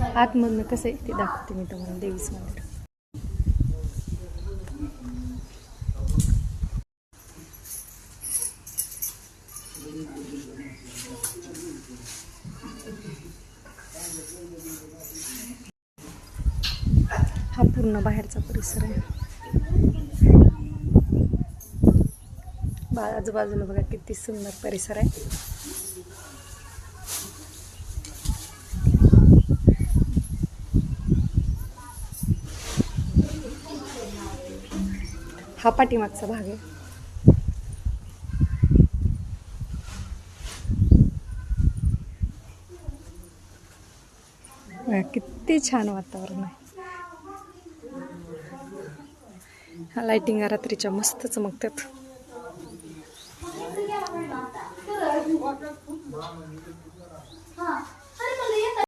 आतमधनं कसं आहे ते दाखवते मी तुम्हाला देवीचं मंदिर. हा पूर्ण बाहेरचा परिसर आहे. आजूबाजूला बघा किती सुंदर परिसर आहे. हा पाठीमागचा भाग आहे. किती छान वातावरण आहे. हा लाइटिंग रात्रीच्या मस्त चमकतात.